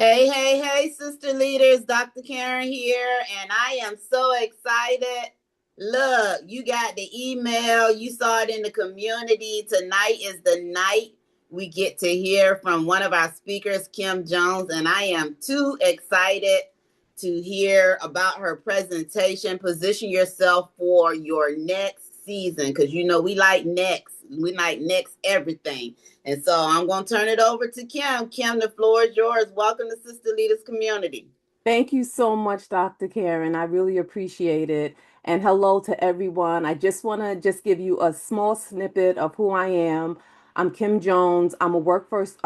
Hey, hey, hey, sister leaders, Dr. Karen here, and I am so excited. Look, you got the email, you saw it in the community. Tonight is the night we get to hear from one of our speakers, Kim Jones, and I am too excited to hear about her presentation. Position yourself for your next season because we like next everything. And so I'm going to turn it over to Kim. Kim, the floor is yours. Welcome to Sister Leaders Community. Thank you so much, Dr. Karen. I really appreciate it. And hello to everyone. I just want to just give you a small snippet of who I am. I'm Kim Jones. I'm a workforce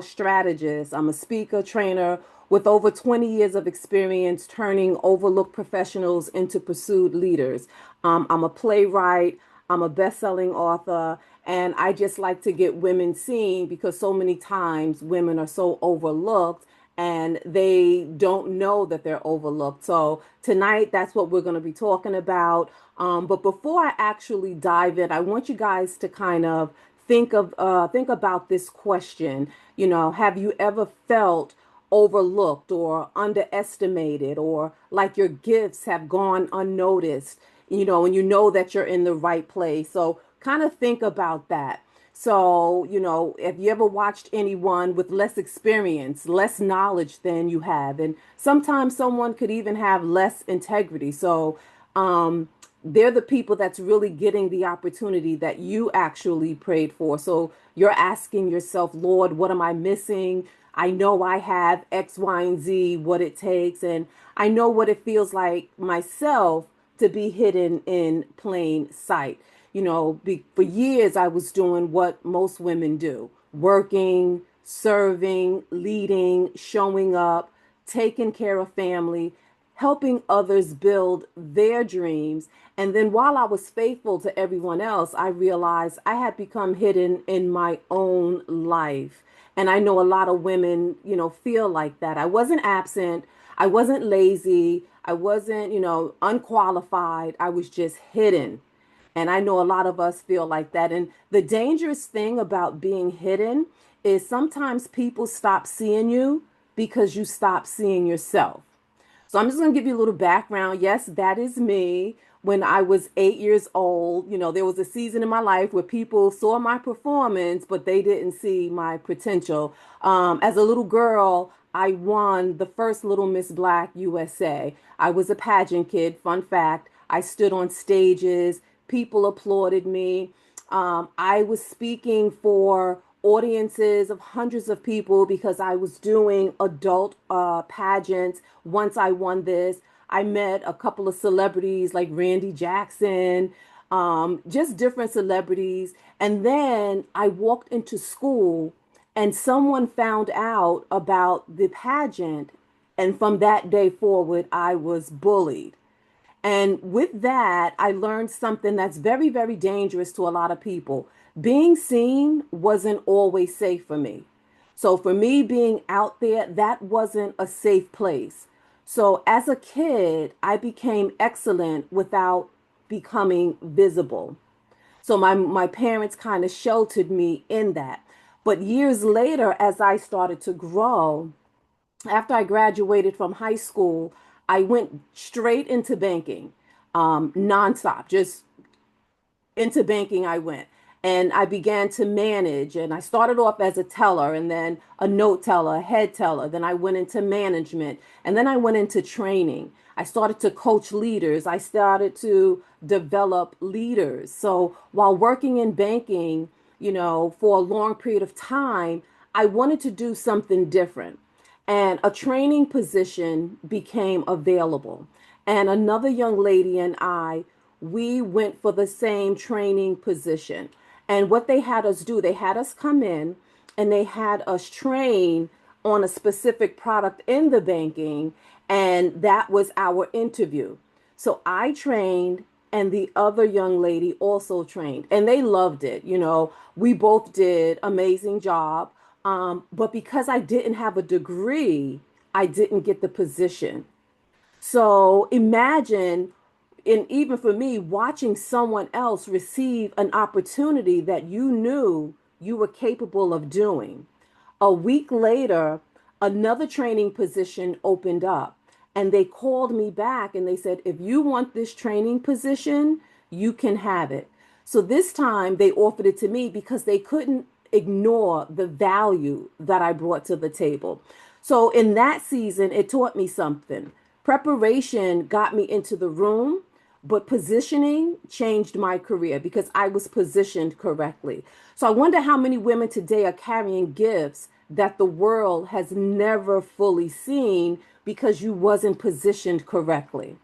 strategist. I'm a speaker, trainer with over 20 years of experience turning overlooked professionals into pursued leaders. I'm a playwright. I'm a best-selling author. And I just like to get women seen because so many times women are so overlooked and they don't know that they're overlooked. So tonight, that's what we're going to be talking about. But before I actually dive in, I want you guys to kind of think about this question. Have you ever felt overlooked or underestimated, or like your gifts have gone unnoticed? And you know that you're in the right place. So kind of think about that. So, have you ever watched anyone with less experience, less knowledge than you have? And sometimes someone could even have less integrity. So, they're the people that's really getting the opportunity that you actually prayed for. So, you're asking yourself, Lord, what am I missing? I know I have X, Y, and Z, what it takes. And I know what it feels like myself to be hidden in plain sight. For years I was doing what most women do: working, serving, leading, showing up, taking care of family, helping others build their dreams. And then while I was faithful to everyone else, I realized I had become hidden in my own life. And I know a lot of women, feel like that. I wasn't absent. I wasn't lazy. I wasn't, unqualified. I was just hidden. And I know a lot of us feel like that. And the dangerous thing about being hidden is sometimes people stop seeing you because you stop seeing yourself. So I'm just going to give you a little background. Yes, that is me. When I was 8 years old, there was a season in my life where people saw my performance, but they didn't see my potential. As a little girl, I won the first Little Miss Black USA. I was a pageant kid. Fun fact, I stood on stages, people applauded me. I was speaking for audiences of hundreds of people because I was doing adult pageants. Once I won this, I met a couple of celebrities like Randy Jackson, just different celebrities. And then I walked into school and someone found out about the pageant. And from that day forward, I was bullied. And with that, I learned something that's very, very dangerous to a lot of people. Being seen wasn't always safe for me. So for me being out there, that wasn't a safe place. So as a kid, I became excellent without becoming visible. So my parents kind of sheltered me in that. But years later, as I started to grow, after I graduated from high school, I went straight into banking, nonstop, just into banking I went. And I began to manage. And I started off as a teller and then a note teller, a head teller. Then I went into management. And then I went into training. I started to coach leaders. I started to develop leaders. So while working in banking, for a long period of time, I wanted to do something different. And a training position became available. And another young lady and I, we went for the same training position. And what they had us do, they had us come in and they had us train on a specific product in the banking. And that was our interview. So I trained and the other young lady also trained and they loved it. We both did amazing job. But because I didn't have a degree, I didn't get the position. So imagine, and even for me, watching someone else receive an opportunity that you knew you were capable of doing. A week later, another training position opened up, and they called me back and they said, if you want this training position, you can have it. So this time they offered it to me because they couldn't ignore the value that I brought to the table. So in that season, it taught me something. Preparation got me into the room, but positioning changed my career because I was positioned correctly. So I wonder how many women today are carrying gifts that the world has never fully seen because you wasn't positioned correctly.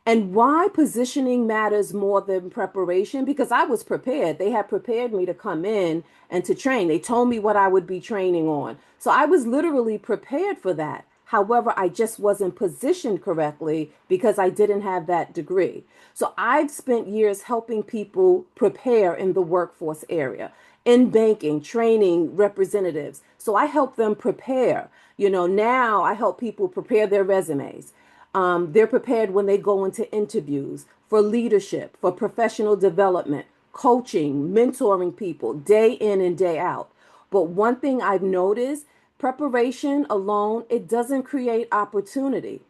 And why positioning matters more than preparation? Because I was prepared. They had prepared me to come in and to train. They told me what I would be training on. So I was literally prepared for that. However, I just wasn't positioned correctly because I didn't have that degree. So I've spent years helping people prepare in the workforce area, in banking, training representatives. So I help them prepare. Now I help people prepare their resumes. They're prepared when they go into interviews for leadership, for professional development, coaching, mentoring people day in and day out. But one thing I've noticed, preparation alone, it doesn't create opportunity.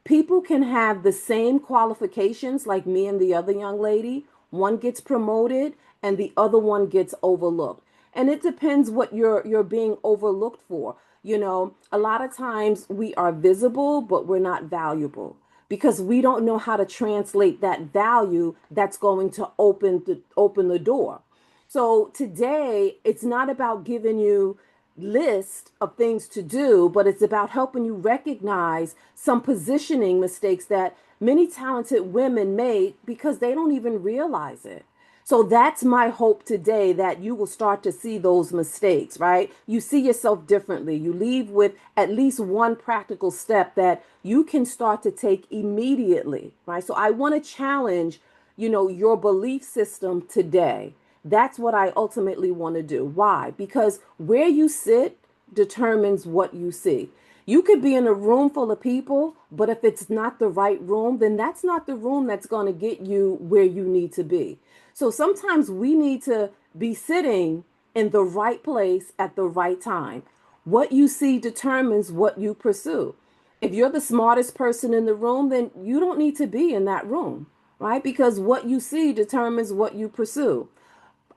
People can have the same qualifications like me and the other young lady. One gets promoted and the other one gets overlooked. And it depends what you're being overlooked for. A lot of times we are visible, but we're not valuable because we don't know how to translate that value that's going to open the door. So today, it's not about giving you list of things to do, but it's about helping you recognize some positioning mistakes that many talented women make because they don't even realize it. So that's my hope today, that you will start to see those mistakes, right? You see yourself differently. You leave with at least one practical step that you can start to take immediately, right? So I want to challenge, your belief system today. That's what I ultimately want to do. Why? Because where you sit determines what you see. You could be in a room full of people, but if it's not the right room, then that's not the room that's going to get you where you need to be. So sometimes we need to be sitting in the right place at the right time. What you see determines what you pursue. If you're the smartest person in the room, then you don't need to be in that room, right? Because what you see determines what you pursue.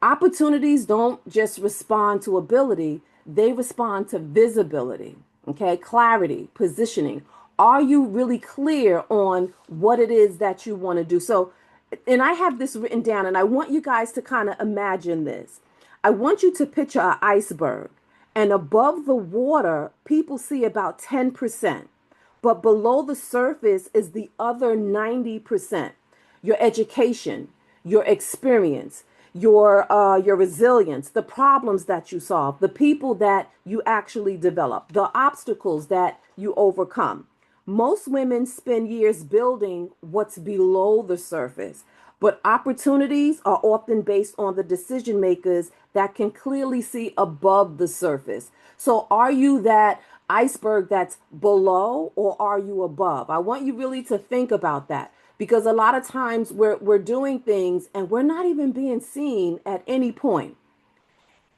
Opportunities don't just respond to ability, they respond to visibility, okay? Clarity, positioning. Are you really clear on what it is that you want to do? So, and I have this written down, and I want you guys to kind of imagine this. I want you to picture an iceberg, and above the water, people see about 10%, but below the surface is the other 90%. Your education, your experience, your resilience, the problems that you solve, the people that you actually develop, the obstacles that you overcome. Most women spend years building what's below the surface, but opportunities are often based on the decision makers that can clearly see above the surface. So, are you that iceberg that's below, or are you above? I want you really to think about that because a lot of times we're doing things and we're not even being seen at any point.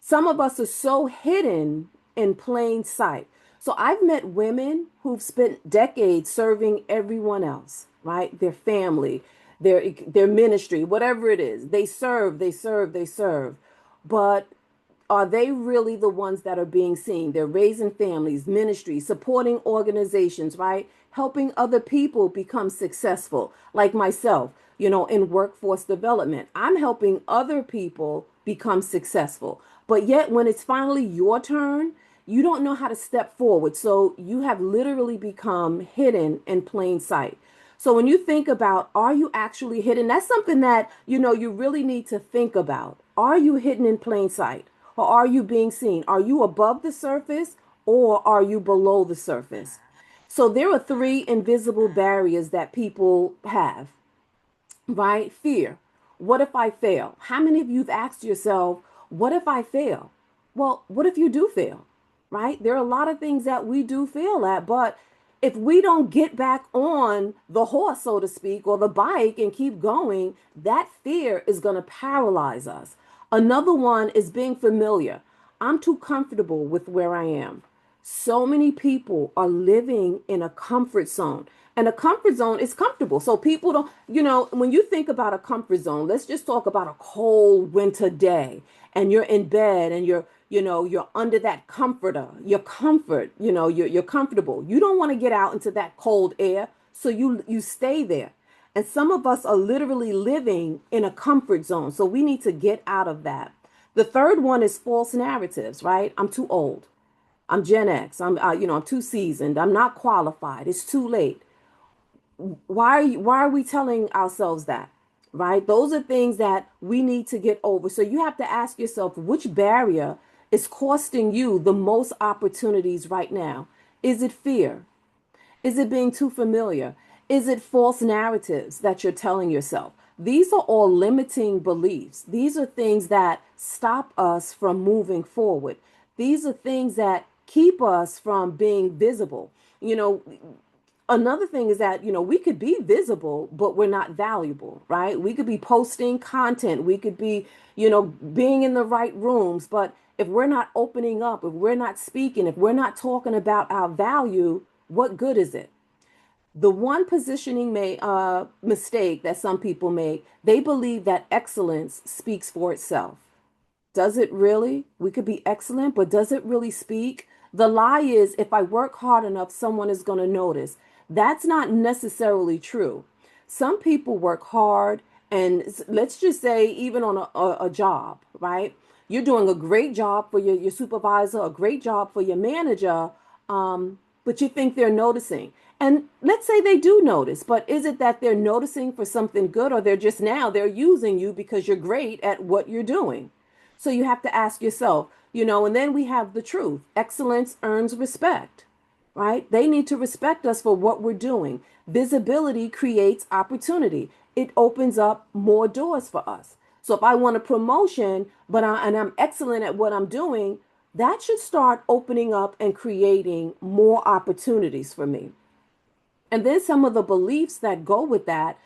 Some of us are so hidden in plain sight. So I've met women who've spent decades serving everyone else, right? Their family, their ministry, whatever it is. They serve, they serve, they serve. But are they really the ones that are being seen? They're raising families, ministries, supporting organizations, right? Helping other people become successful, like myself, in workforce development. I'm helping other people become successful. But yet, when it's finally your turn, you don't know how to step forward. So you have literally become hidden in plain sight. So when you think about, are you actually hidden? That's something that, you really need to think about. Are you hidden in plain sight? Or are you being seen? Are you above the surface or are you below the surface? So there are three invisible barriers that people have, right? Fear. What if I fail? How many of you have asked yourself, what if I fail? Well, what if you do fail, right? There are a lot of things that we do fail at, but if we don't get back on the horse, so to speak, or the bike and keep going, that fear is going to paralyze us. Another one is being familiar. I'm too comfortable with where I am. So many people are living in a comfort zone. And a comfort zone is comfortable. So people don't, when you think about a comfort zone, let's just talk about a cold winter day and you're in bed and you're under that comforter, your comfort, you're comfortable. You don't want to get out into that cold air. So you stay there. And some of us are literally living in a comfort zone. So we need to get out of that. The third one is false narratives, right? I'm too old. I'm Gen X. I'm too seasoned. I'm not qualified. It's too late. Why are we telling ourselves that? Right? Those are things that we need to get over. So you have to ask yourself which barrier is costing you the most opportunities right now. Is it fear? Is it being too familiar? Is it false narratives that you're telling yourself? These are all limiting beliefs. These are things that stop us from moving forward. These are things that keep us from being visible. You know, Another thing is that, we could be visible, but we're not valuable, right? We could be posting content. We could be, being in the right rooms. But if we're not opening up, if we're not speaking, if we're not talking about our value, what good is it? The one positioning mistake that some people make, they believe that excellence speaks for itself. Does it really? We could be excellent, but does it really speak? The lie is if I work hard enough, someone is going to notice. That's not necessarily true. Some people work hard, and let's just say, even on a job, right? You're doing a great job for your supervisor, a great job for your manager, but you think they're noticing. And let's say they do notice, but is it that they're noticing for something good, or they're using you because you're great at what you're doing? So you have to ask yourself, and then we have the truth. Excellence earns respect, right? They need to respect us for what we're doing. Visibility creates opportunity. It opens up more doors for us. So if I want a promotion, and I'm excellent at what I'm doing, that should start opening up and creating more opportunities for me. And then some of the beliefs that go with that,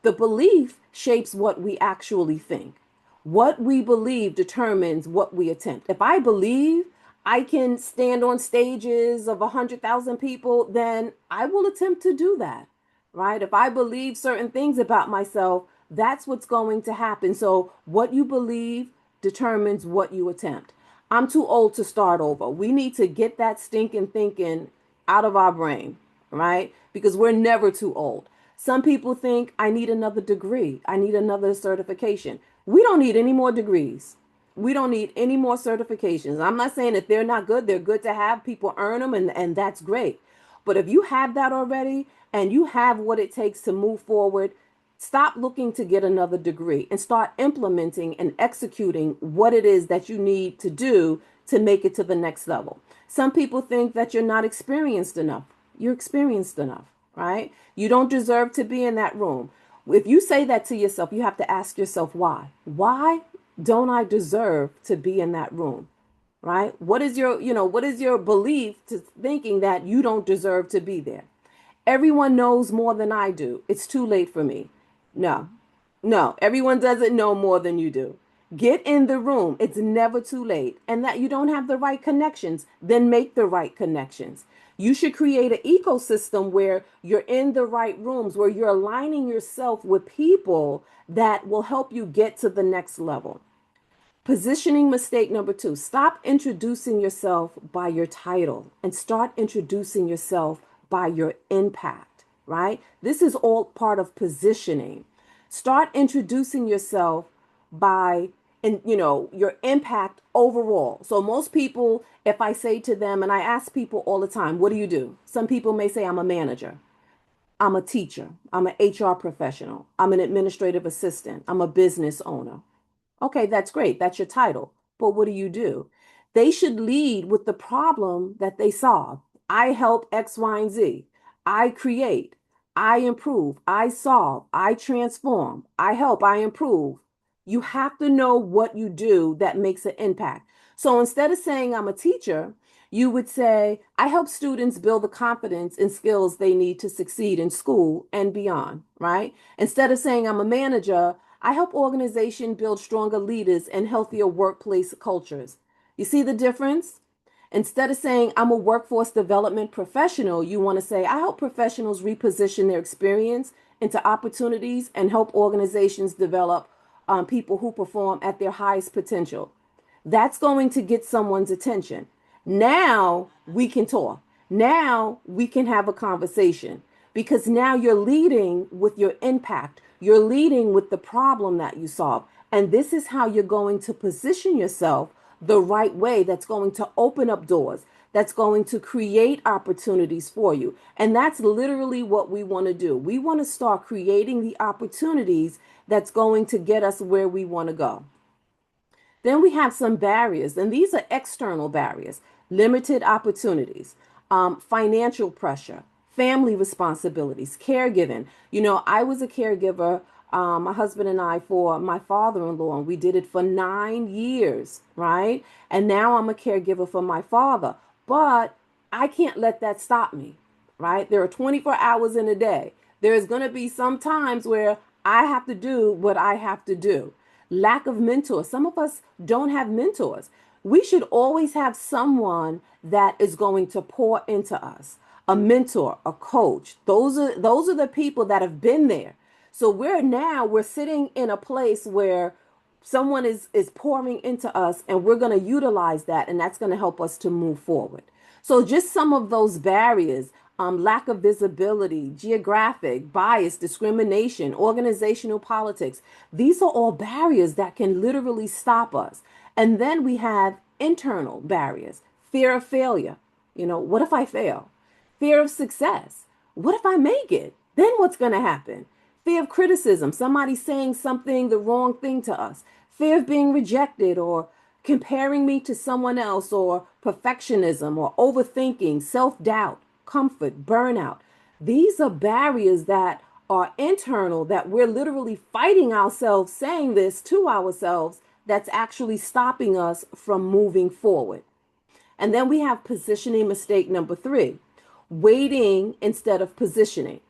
the belief shapes what we actually think. What we believe determines what we attempt. If I believe I can stand on stages of 100,000 people, then I will attempt to do that, right? If I believe certain things about myself, that's what's going to happen. So what you believe determines what you attempt. I'm too old to start over. We need to get that stinking thinking out of our brain, right? Because we're never too old. Some people think I need another degree. I need another certification. We don't need any more degrees. We don't need any more certifications. I'm not saying that they're not good. They're good to have. People earn them, and that's great. But if you have that already and you have what it takes to move forward, stop looking to get another degree and start implementing and executing what it is that you need to do to make it to the next level. Some people think that you're not experienced enough. You're experienced enough, right? You don't deserve to be in that room. If you say that to yourself, you have to ask yourself why. Why don't I deserve to be in that room? Right? What is your belief to thinking that you don't deserve to be there? Everyone knows more than I do. It's too late for me. No, no, everyone doesn't know more than you do. Get in the room. It's never too late. And that you don't have the right connections, then make the right connections. You should create an ecosystem where you're in the right rooms, where you're aligning yourself with people that will help you get to the next level. Positioning mistake number two, stop introducing yourself by your title and start introducing yourself by your impact, right? This is all part of positioning. Start introducing yourself by your impact overall. So most people, if I say to them, and I ask people all the time, what do you do? Some people may say I'm a manager. I'm a teacher. I'm an HR professional. I'm an administrative assistant. I'm a business owner. Okay, that's great. That's your title. But what do you do? They should lead with the problem that they solve. I help X, Y, and Z. I create. I improve. I solve. I transform. I help. I improve. You have to know what you do that makes an impact. So instead of saying I'm a teacher, you would say, I help students build the confidence and skills they need to succeed in school and beyond, right? Instead of saying I'm a manager, I help organizations build stronger leaders and healthier workplace cultures. You see the difference? Instead of saying, I'm a workforce development professional, you want to say, I help professionals reposition their experience into opportunities and help organizations develop people who perform at their highest potential. That's going to get someone's attention. Now we can talk. Now we can have a conversation because now you're leading with your impact. You're leading with the problem that you solve. And this is how you're going to position yourself the right way that's going to open up doors, that's going to create opportunities for you. And that's literally what we want to do. We want to start creating the opportunities that's going to get us where we want to go. Then we have some barriers, and these are external barriers: limited opportunities, financial pressure, family responsibilities, caregiving. I was a caregiver, my husband and I, for my father in law, and we did it for 9 years, right? And now I'm a caregiver for my father. But I can't let that stop me, right? There are 24 hours in a day. There's going to be some times where I have to do what I have to do. Lack of mentors. Some of us don't have mentors. We should always have someone that is going to pour into us. A mentor, a coach. Those are the people that have been there. So we're sitting in a place where someone is pouring into us, and we're going to utilize that, and that's going to help us to move forward. So just some of those barriers: lack of visibility, geographic bias, discrimination, organizational politics. These are all barriers that can literally stop us. And then we have internal barriers: fear of failure. What if I fail? Fear of success. What if I make it? Then what's going to happen? Fear of criticism, somebody saying something, the wrong thing to us. Fear of being rejected or comparing me to someone else, or perfectionism or overthinking, self doubt, comfort, burnout. These are barriers that are internal, that we're literally fighting ourselves, saying this to ourselves, that's actually stopping us from moving forward. And then we have positioning mistake number 3: waiting instead of positioning.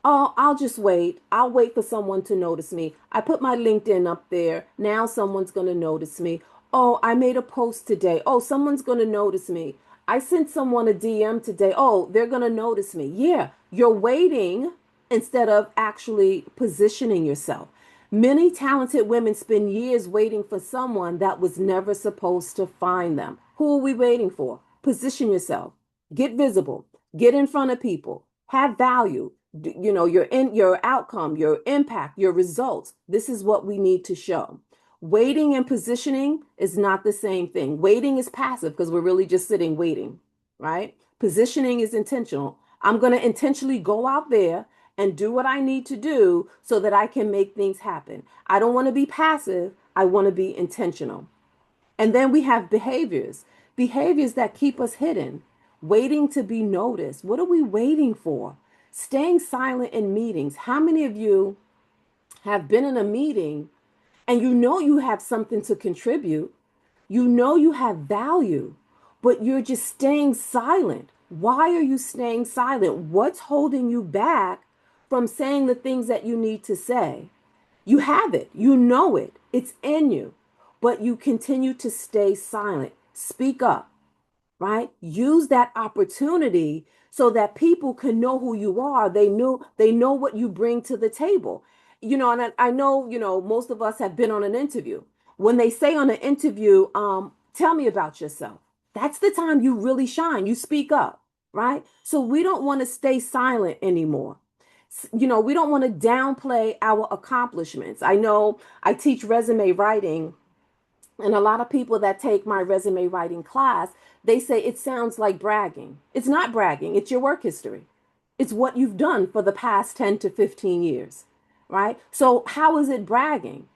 Oh, I'll just wait. I'll wait for someone to notice me. I put my LinkedIn up there. Now someone's going to notice me. Oh, I made a post today. Oh, someone's going to notice me. I sent someone a DM today. Oh, they're going to notice me. Yeah, you're waiting instead of actually positioning yourself. Many talented women spend years waiting for someone that was never supposed to find them. Who are we waiting for? Position yourself. Get visible. Get in front of people. Have value. Your outcome, your impact, your results. This is what we need to show. Waiting and positioning is not the same thing. Waiting is passive because we're really just sitting waiting, right? Positioning is intentional. I'm going to intentionally go out there and do what I need to do so that I can make things happen. I don't want to be passive. I want to be intentional. And then we have behaviors that keep us hidden, waiting to be noticed. What are we waiting for? Staying silent in meetings. How many of you have been in a meeting and you have something to contribute? You have value, but you're just staying silent. Why are you staying silent? What's holding you back from saying the things that you need to say? You have it, it's in you, but you continue to stay silent. Speak up, right? Use that opportunity so that people can know who you are. They know what you bring to the table. And I know, most of us have been on an interview. When they say on an interview, tell me about yourself. That's the time you really shine. You speak up, right? So we don't want to stay silent anymore. We don't want to downplay our accomplishments. I know I teach resume writing, and a lot of people that take my resume writing class, they say it sounds like bragging. It's not bragging, it's your work history. It's what you've done for the past 10 to 15 years, right? So, how is it bragging?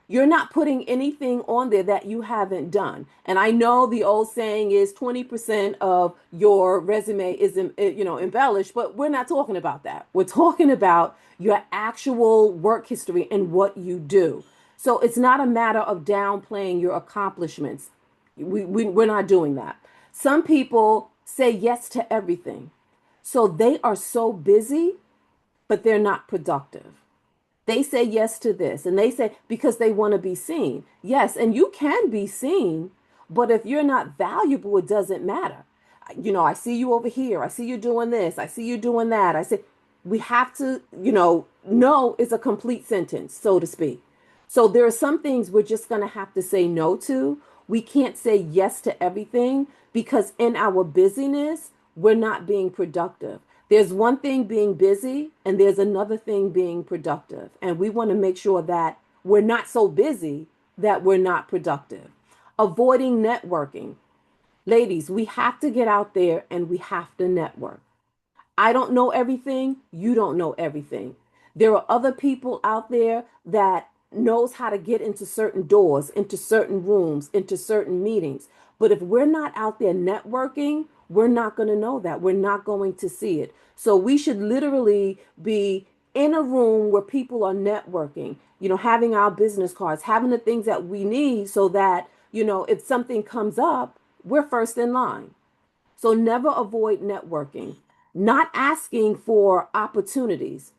You're not putting anything on there that you haven't done. And I know the old saying is 20% of your resume is embellished, but we're not talking about that. We're talking about your actual work history and what you do. So it's not a matter of downplaying your accomplishments. We're not doing that. Some people say yes to everything. So they are so busy, but they're not productive. They say yes to this, and they say because they want to be seen. Yes, and you can be seen, But if you're not valuable, it doesn't matter. I see you over here. I see you doing this. I see you doing that. I say, we have to, no is a complete sentence, so to speak. So there are some things we're just going to have to say no to. We can't say yes to everything because in our busyness, we're not being productive. There's one thing being busy and there's another thing being productive. And we want to make sure that we're not so busy that we're not productive. Avoiding networking. Ladies, we have to get out there and we have to network. I don't know everything. You don't know everything. There are other people out there that knows how to get into certain doors, into certain rooms, into certain meetings. But if we're not out there networking, we're not going to know that. We're not going to see it. So we should literally be in a room where people are networking, having our business cards, having the things that we need so that, if something comes up, we're first in line. So never avoid networking, not asking for opportunities.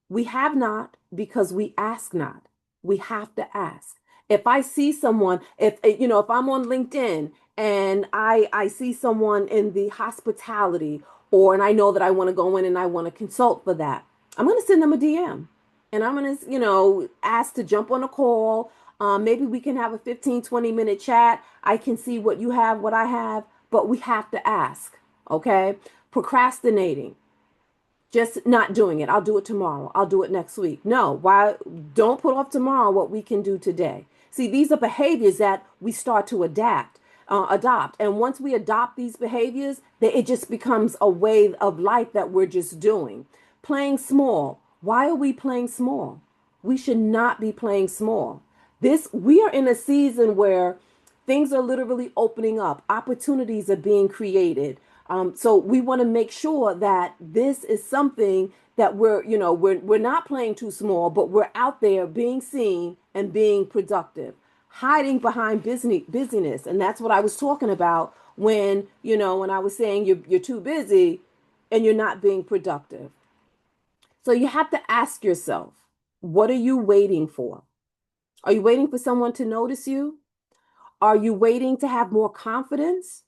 We have not because we ask not. We have to ask. If I see someone, if I'm on LinkedIn and I see someone in the hospitality and I know that I want to go in and I want to consult for that, I'm going to send them a DM and I'm going to, ask to jump on a call. Maybe we can have a 15-20 minute chat. I can see what you have, what I have, but we have to ask. Okay. Procrastinating, just not doing it. I'll do it tomorrow. I'll do it next week. No, why? Don't put off tomorrow what we can do today. See, these are behaviors that we start to adopt. And once we adopt these behaviors, it just becomes a way of life that we're just doing. Playing small. Why are we playing small? We should not be playing small. We are in a season where things are literally opening up, opportunities are being created. So we want to make sure that this is something that we're not playing too small, but we're out there being seen and being productive, hiding behind busyness. And that's what I was talking about when I was saying you're too busy and you're not being productive. So you have to ask yourself, what are you waiting for? Are you waiting for someone to notice you? Are you waiting to have more confidence?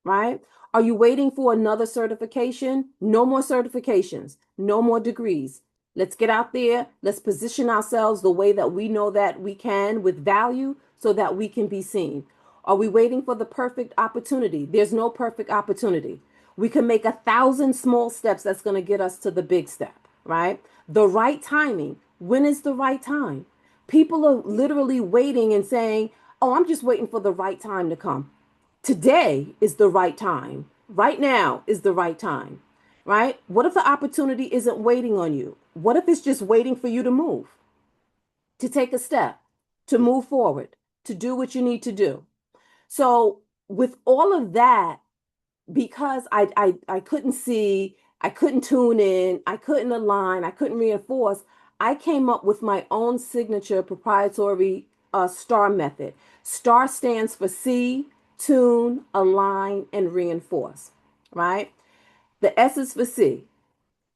Right? Are you waiting for another certification? No more certifications, no more degrees. Let's get out there. Let's position ourselves the way that we know that we can with value so that we can be seen. Are we waiting for the perfect opportunity? There's no perfect opportunity. We can make 1,000 small steps that's going to get us to the big step, right? The right timing. When is the right time? People are literally waiting and saying, oh, I'm just waiting for the right time to come. Today is the right time. Right now is the right time, right? What if the opportunity isn't waiting on you? What if it's just waiting for you to move, to take a step, to move forward, to do what you need to do? So, with all of that, because I couldn't see, I couldn't tune in, I couldn't align, I couldn't reinforce, I came up with my own signature proprietary STAR method. STAR stands for see, tune, align, and reinforce, right? The S is for see.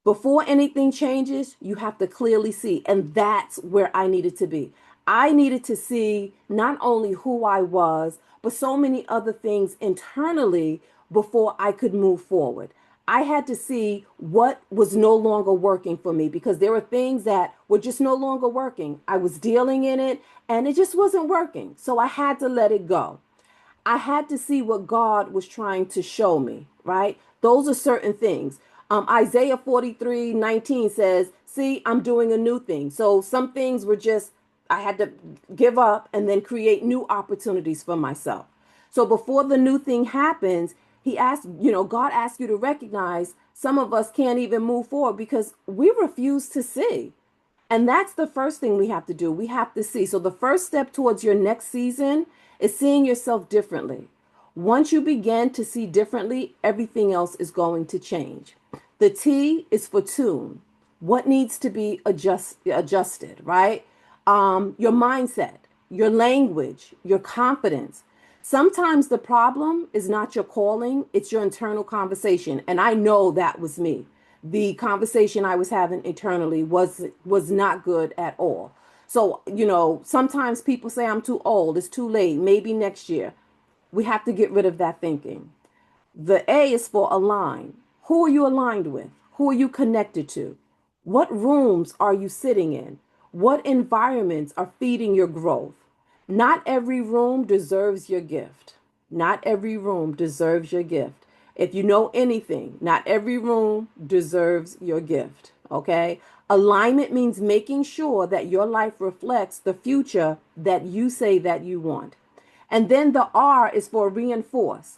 Before anything changes, you have to clearly see. And that's where I needed to be. I needed to see not only who I was, but so many other things internally before I could move forward. I had to see what was no longer working for me because there were things that were just no longer working. I was dealing in it and it just wasn't working. So I had to let it go. I had to see what God was trying to show me, right? Those are certain things. Isaiah 43:19 says, see, I'm doing a new thing. So some things were just, I had to give up and then create new opportunities for myself. So before the new thing happens, God asked you to recognize some of us can't even move forward because we refuse to see. And that's the first thing we have to do. We have to see. So the first step towards your next season is seeing yourself differently. Once you begin to see differently, everything else is going to change. The T is for tune. What needs to be adjusted, right? Your mindset, your language, your confidence. Sometimes the problem is not your calling, it's your internal conversation. And I know that was me. The conversation I was having internally was not good at all. So, sometimes people say I'm too old, it's too late, maybe next year. We have to get rid of that thinking. The A is for align. Who are you aligned with? Who are you connected to? What rooms are you sitting in? What environments are feeding your growth? Not every room deserves your gift. Not every room deserves your gift. If you know anything, not every room deserves your gift. Okay? Alignment means making sure that your life reflects the future that you say that you want. And then the R is for reinforce.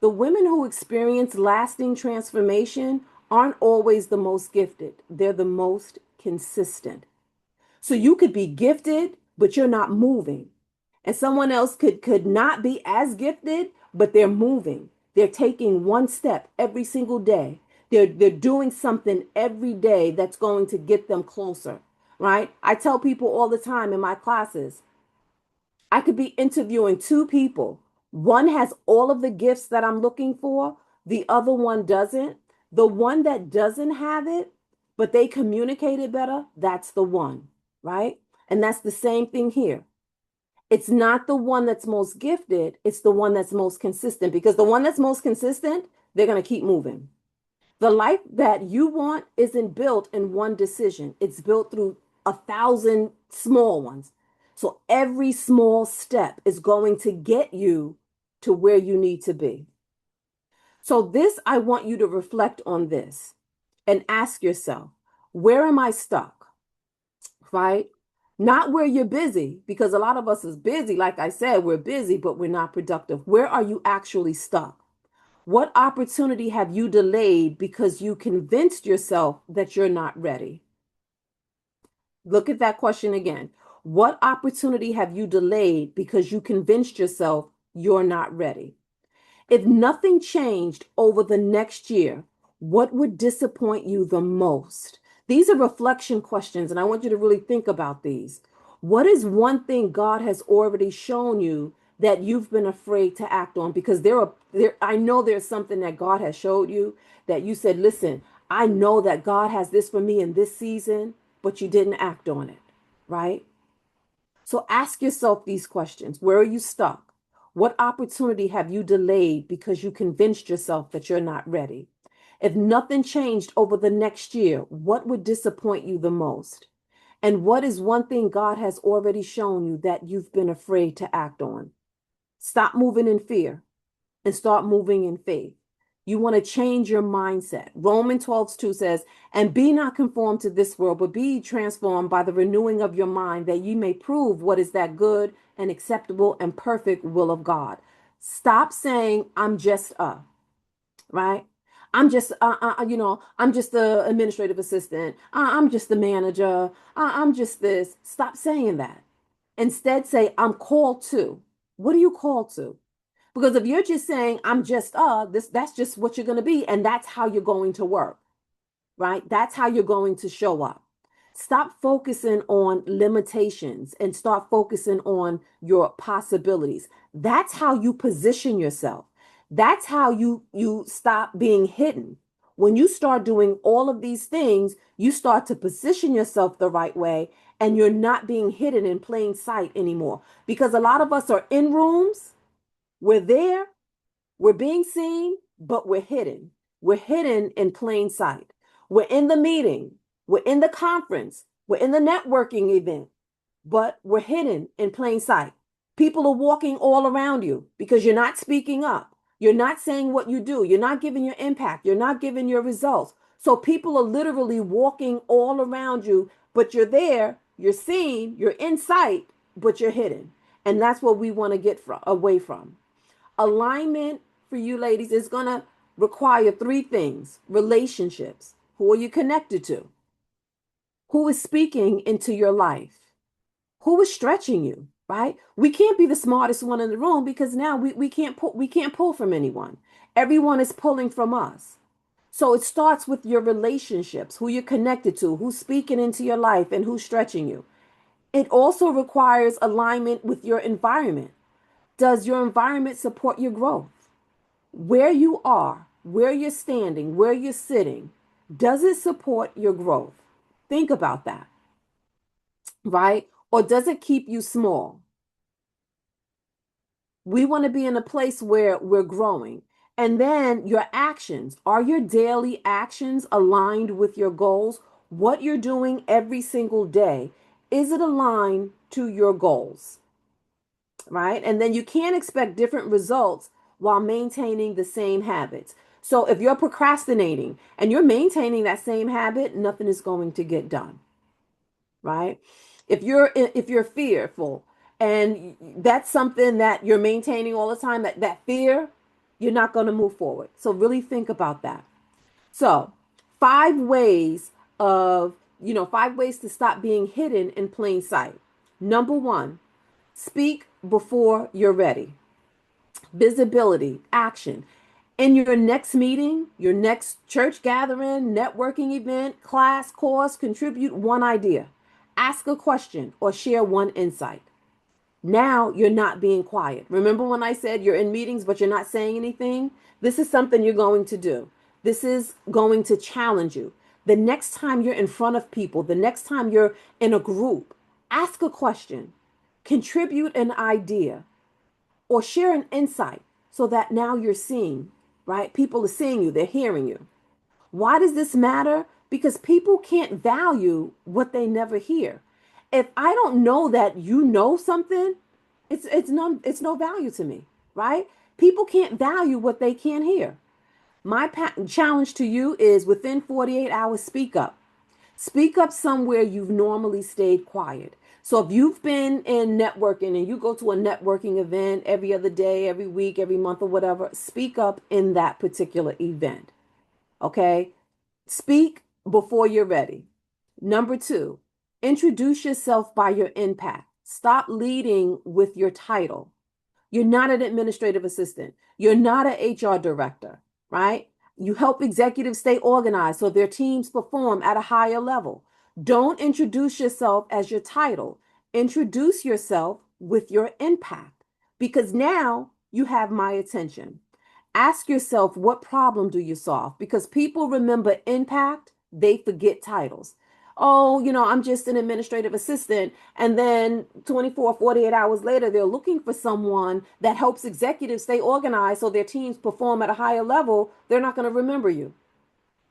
The women who experience lasting transformation aren't always the most gifted, they're the most consistent. So you could be gifted, but you're not moving. And someone else could not be as gifted, but they're moving. They're taking one step every single day. They're doing something every day that's going to get them closer, right? I tell people all the time in my classes, I could be interviewing two people. One has all of the gifts that I'm looking for, the other one doesn't. The one that doesn't have it, but they communicate it better, that's the one, right? And that's the same thing here. It's not the one that's most gifted, it's the one that's most consistent because the one that's most consistent, they're going to keep moving. The life that you want isn't built in one decision, it's built through 1,000 small ones. So every small step is going to get you to where you need to be. So, this, I want you to reflect on this and ask yourself, where am I stuck? Right? Not where you're busy, because a lot of us is busy. Like I said, we're busy, but we're not productive. Where are you actually stuck? What opportunity have you delayed because you convinced yourself that you're not ready? Look at that question again. What opportunity have you delayed because you convinced yourself you're not ready? If nothing changed over the next year, what would disappoint you the most? These are reflection questions, and I want you to really think about these. What is one thing God has already shown you that you've been afraid to act on? Because I know there's something that God has showed you that you said, listen, I know that God has this for me in this season, but you didn't act on it, right? So ask yourself these questions. Where are you stuck? What opportunity have you delayed because you convinced yourself that you're not ready? If nothing changed over the next year, what would disappoint you the most? And what is one thing God has already shown you that you've been afraid to act on? Stop moving in fear and start moving in faith. You want to change your mindset. Romans 12:2 says, and be not conformed to this world, but be transformed by the renewing of your mind, that you may prove what is that good and acceptable and perfect will of God. Stop saying, I'm just right? I'm just the administrative assistant. I'm just the manager. I'm just this. Stop saying that. Instead, say, I'm called to. What are you called to? Because if you're just saying, I'm just that's just what you're going to be, and that's how you're going to work, right? That's how you're going to show up. Stop focusing on limitations and start focusing on your possibilities. That's how you position yourself. That's how you stop being hidden. When you start doing all of these things, you start to position yourself the right way and you're not being hidden in plain sight anymore. Because a lot of us are in rooms, we're there, we're being seen, but we're hidden. We're hidden in plain sight. We're in the meeting, we're in the conference, we're in the networking event, but we're hidden in plain sight. People are walking all around you because you're not speaking up. You're not saying what you do. You're not giving your impact. You're not giving your results. So people are literally walking all around you, but you're there, you're seen, you're in sight, but you're hidden. And that's what we want to get away from. Alignment for you ladies is going to require three things: relationships. Who are you connected to? Who is speaking into your life? Who is stretching you? Right? We can't be the smartest one in the room because now we can't pull from anyone. Everyone is pulling from us. So it starts with your relationships, who you're connected to, who's speaking into your life, and who's stretching you. It also requires alignment with your environment. Does your environment support your growth? Where you are, where you're standing, where you're sitting, does it support your growth? Think about that, right? Or does it keep you small? We want to be in a place where we're growing. And then your actions, are your daily actions aligned with your goals? What you're doing every single day, is it aligned to your goals? Right? And then you can't expect different results while maintaining the same habits. So if you're procrastinating and you're maintaining that same habit, nothing is going to get done, right? If you're fearful and that's something that you're maintaining all the time, that fear, you're not going to move forward. So really think about that. So, five ways five ways to stop being hidden in plain sight. Number 1, speak before you're ready. Visibility, action. In your next meeting, your next church gathering, networking event, class, course, contribute one idea. Ask a question or share one insight. Now you're not being quiet. Remember when I said you're in meetings but you're not saying anything? This is something you're going to do. This is going to challenge you. The next time you're in front of people, the next time you're in a group, ask a question, contribute an idea, or share an insight so that now you're seeing, right? People are seeing you, they're hearing you. Why does this matter? Because people can't value what they never hear. If I don't know that you know something, it's no value to me, right? People can't value what they can't hear. My challenge to you is within 48 hours, speak up. Speak up somewhere you've normally stayed quiet. So if you've been in networking and you go to a networking event every other day, every week, every month, or whatever, speak up in that particular event. Okay? Speak before you're ready. Number 2, introduce yourself by your impact. Stop leading with your title. You're not an administrative assistant. You're not an HR director, right? You help executives stay organized so their teams perform at a higher level. Don't introduce yourself as your title. Introduce yourself with your impact because now you have my attention. Ask yourself, what problem do you solve? Because people remember impact, they forget titles. Oh, I'm just an administrative assistant. And then 24, 48 hours later, they're looking for someone that helps executives stay organized so their teams perform at a higher level. They're not going to remember you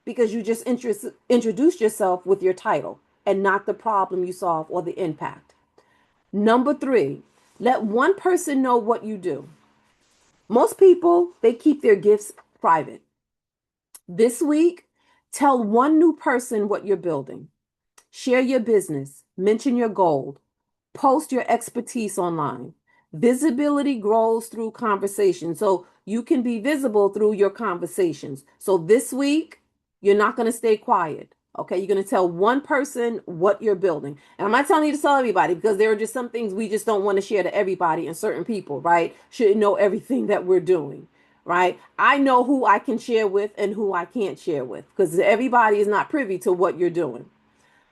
because you just introduced yourself with your title and not the problem you solve or the impact. Number 3, let one person know what you do. Most people, they keep their gifts private. This week, tell one new person what you're building. Share your business, mention your goal, post your expertise online. Visibility grows through conversation. So you can be visible through your conversations. So this week, you're not going to stay quiet. Okay, you're going to tell one person what you're building. And I'm not telling you to tell everybody because there are just some things we just don't want to share to everybody, and certain people, right, shouldn't know everything that we're doing, right? I know who I can share with and who I can't share with because everybody is not privy to what you're doing.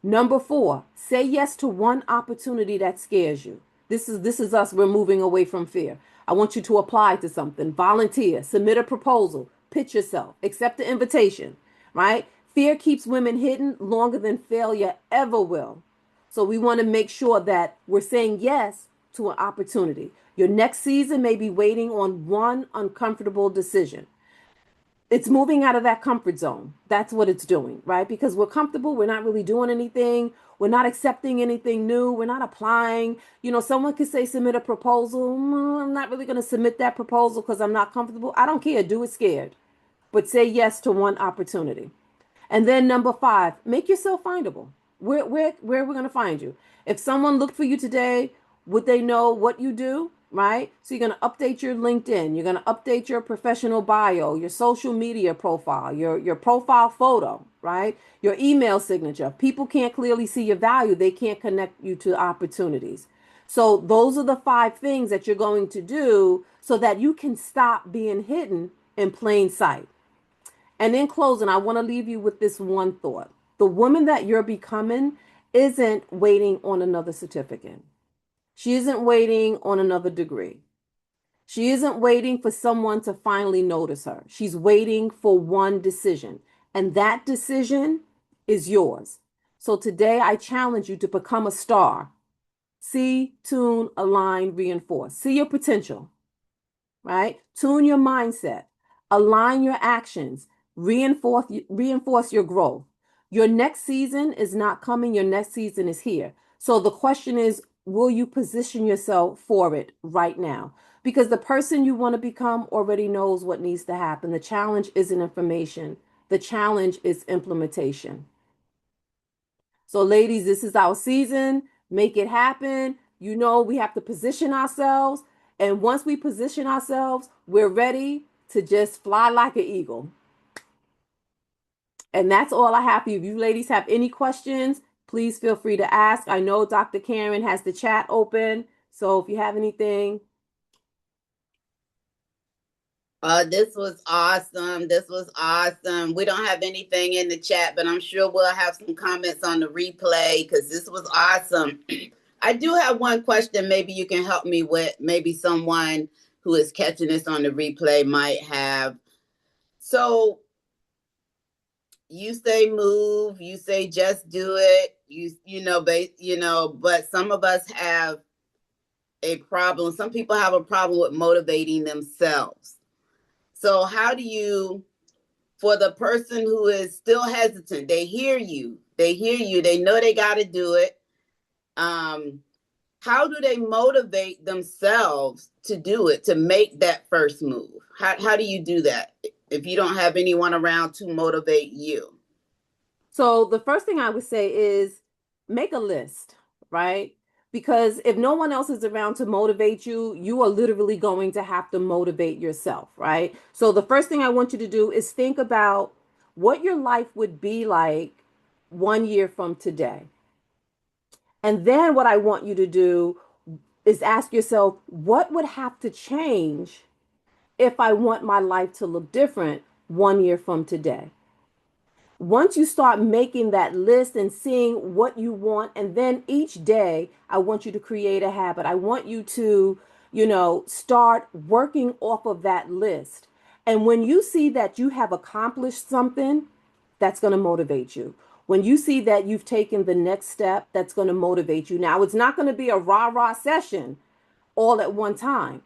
Number 4, say yes to one opportunity that scares you. This is us. We're moving away from fear. I want you to apply to something, volunteer, submit a proposal, pitch yourself, accept the invitation, right? Fear keeps women hidden longer than failure ever will. So we want to make sure that we're saying yes to an opportunity. Your next season may be waiting on one uncomfortable decision. It's moving out of that comfort zone. That's what it's doing, right? Because we're comfortable, we're not really doing anything, we're not accepting anything new, we're not applying. Someone could say submit a proposal. I'm not really going to submit that proposal because I'm not comfortable. I don't care. Do it scared, but say yes to one opportunity. And then number 5, make yourself findable. Where are we going to find you? If someone looked for you today, would they know what you do? Right? So you're going to update your LinkedIn. You're going to update your professional bio, your social media profile, your profile photo, right? Your email signature. If people can't clearly see your value, they can't connect you to opportunities. So those are the 5 things that you're going to do so that you can stop being hidden in plain sight. And in closing, I want to leave you with this one thought. The woman that you're becoming isn't waiting on another certificate. She isn't waiting on another degree. She isn't waiting for someone to finally notice her. She's waiting for one decision. And that decision is yours. So today I challenge you to become a star. See, tune, align, reinforce. See your potential. right? Tune your mindset, align your actions, reinforce your growth. Your next season is not coming, your next season is here. So the question is, will you position yourself for it right now? Because the person you want to become already knows what needs to happen. The challenge isn't information, the challenge is implementation. So, ladies, this is our season. Make it happen. You know, we have to position ourselves. And once we position ourselves, we're ready to just fly like an eagle. And that's all I have for you. If you ladies have any questions, please feel free to ask. I know Dr. Karen has the chat open. So if you have anything, This was awesome. This was awesome. We don't have anything in the chat, but I'm sure we'll have some comments on the replay because this was awesome. I do have one question maybe you can help me with. Maybe someone who is catching this on the replay might have. So you say move, you say just do it. But some of us have a problem. Some people have a problem with motivating themselves. So how do you, for the person who is still hesitant, they know they got to do it. How do they motivate themselves to do it, to make that first move? How do you do that if you don't have anyone around to motivate you? so the first thing I would say is make a list, right? Because if no one else is around to motivate you, you are literally going to have to motivate yourself, right? So the first thing I want you to do is think about what your life would be like 1 year from today. And then what I want you to do is ask yourself, what would have to change if I want my life to look different 1 year from today? Once you start making that list and seeing what you want, and then each day, I want you to create a habit. I want you to, start working off of that list. And when you see that you have accomplished something, that's going to motivate you. When you see that you've taken the next step, that's going to motivate you. Now, it's not going to be a rah rah session all at one time.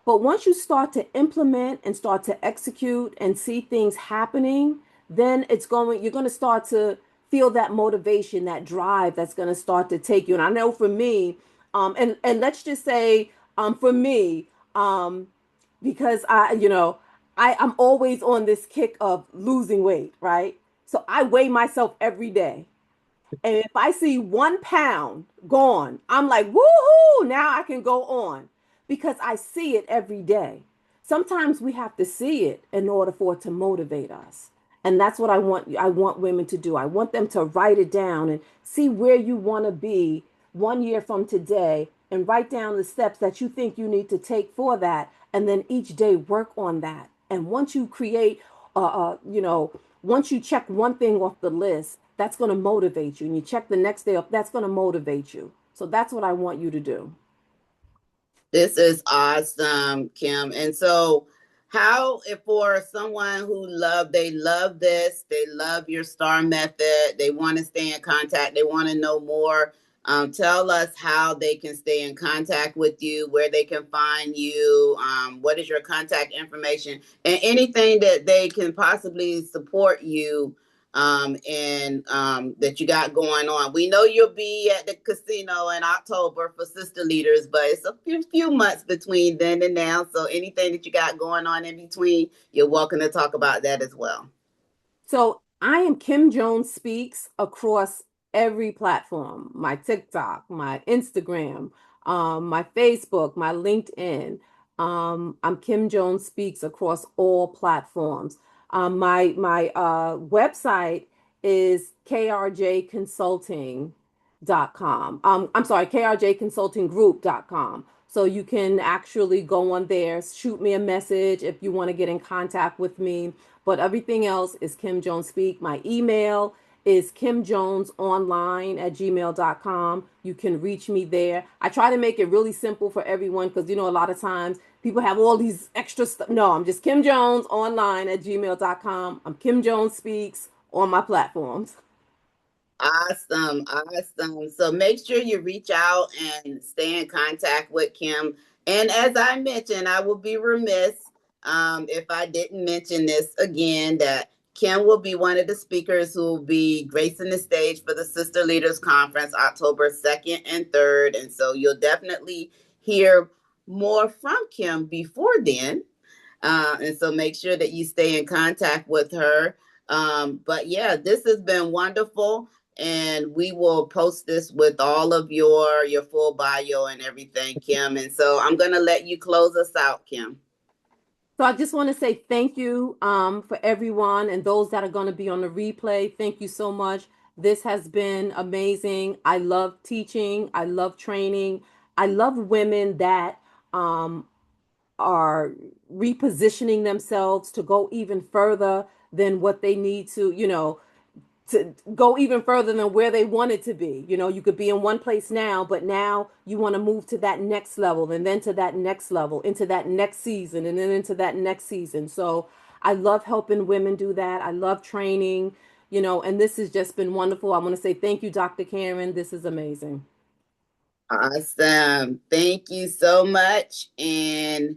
But once you start to implement and start to execute and see things happening, then you're going to start to feel that motivation, that drive that's going to start to take you. And I know for me, and let's just say, for me, because I'm always on this kick of losing weight, right? So I weigh myself every day. And if I see 1 pound gone, I'm like, woohoo, now I can go on because I see it every day. Sometimes we have to see it in order for it to motivate us. And that's what I want women to do. I want them to write it down and see where you want to be 1 year from today and write down the steps that you think you need to take for that. And then each day work on that. And once you create, once you check one thing off the list, that's going to motivate you. And you check the next day off, that's going to motivate you. So that's what I want you to do. This is awesome, Kim. And so, how, if for someone who they love this, they love your star method, they want to stay in contact, they want to know more, tell us how they can stay in contact with you, where they can find you, what is your contact information, and anything that they can possibly support you and that you got going on. We know you'll be at the casino in October for Sister Leaders, but it's a few months between then and now. So anything that you got going on in between, you're welcome to talk about that as well. So I am Kim Jones Speaks across every platform, my TikTok, my Instagram, my Facebook, my LinkedIn. I'm Kim Jones Speaks across all platforms. My website is krjconsulting.com. I'm sorry, krjconsultinggroup.com. So you can actually go on there, shoot me a message if you want to get in contact with me. But everything else is Kim Jones Speak. My email is kimjonesonline@gmail.com. You can reach me there. I try to make it really simple for everyone because, a lot of times people have all these extra stuff. No, I'm just kimjonesonline@gmail.com. I'm Kim Jones Speaks on my platforms. Awesome. Awesome. So make sure you reach out and stay in contact with Kim. And as I mentioned, I will be remiss if I didn't mention this again, that Kim will be one of the speakers who will be gracing the stage for the Sister Leaders Conference October 2nd and 3rd. And so you'll definitely hear more from Kim before then. And so make sure that you stay in contact with her. But yeah, this has been wonderful. And we will post this with all of your full bio and everything, Kim. And so I'm gonna let you close us out, Kim. So I just want to say thank you for everyone and those that are going to be on the replay. Thank you so much. This has been amazing. I love teaching. I love training. I love women that um, are repositioning themselves to go even further than what they need to, to go even further than where they wanted to be. You could be in one place now, but now you want to move to that next level and then to that next level, into that next season, and then into that next season. So I love helping women do that. I love training, and this has just been wonderful. I want to say thank you, Dr. Karen. This is amazing. Awesome. Thank you so much. And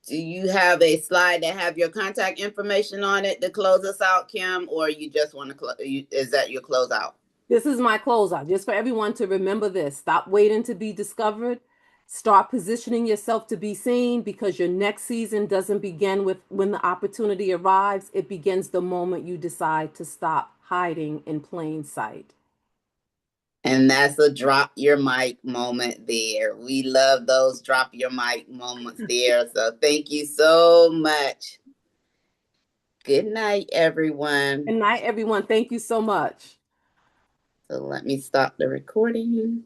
do you have a slide that have your contact information on it to close us out, Kim, or you just want to is that your closeout? This is my closeout, just for everyone to remember this. Stop waiting to be discovered. Start positioning yourself to be seen, because your next season doesn't begin with when the opportunity arrives. It begins the moment you decide to stop hiding in plain sight. And that's a drop your mic moment there. We love those drop your mic moments there. So thank you so much. Good night, everyone. Good night, everyone. Thank you so much. So let me stop the recording.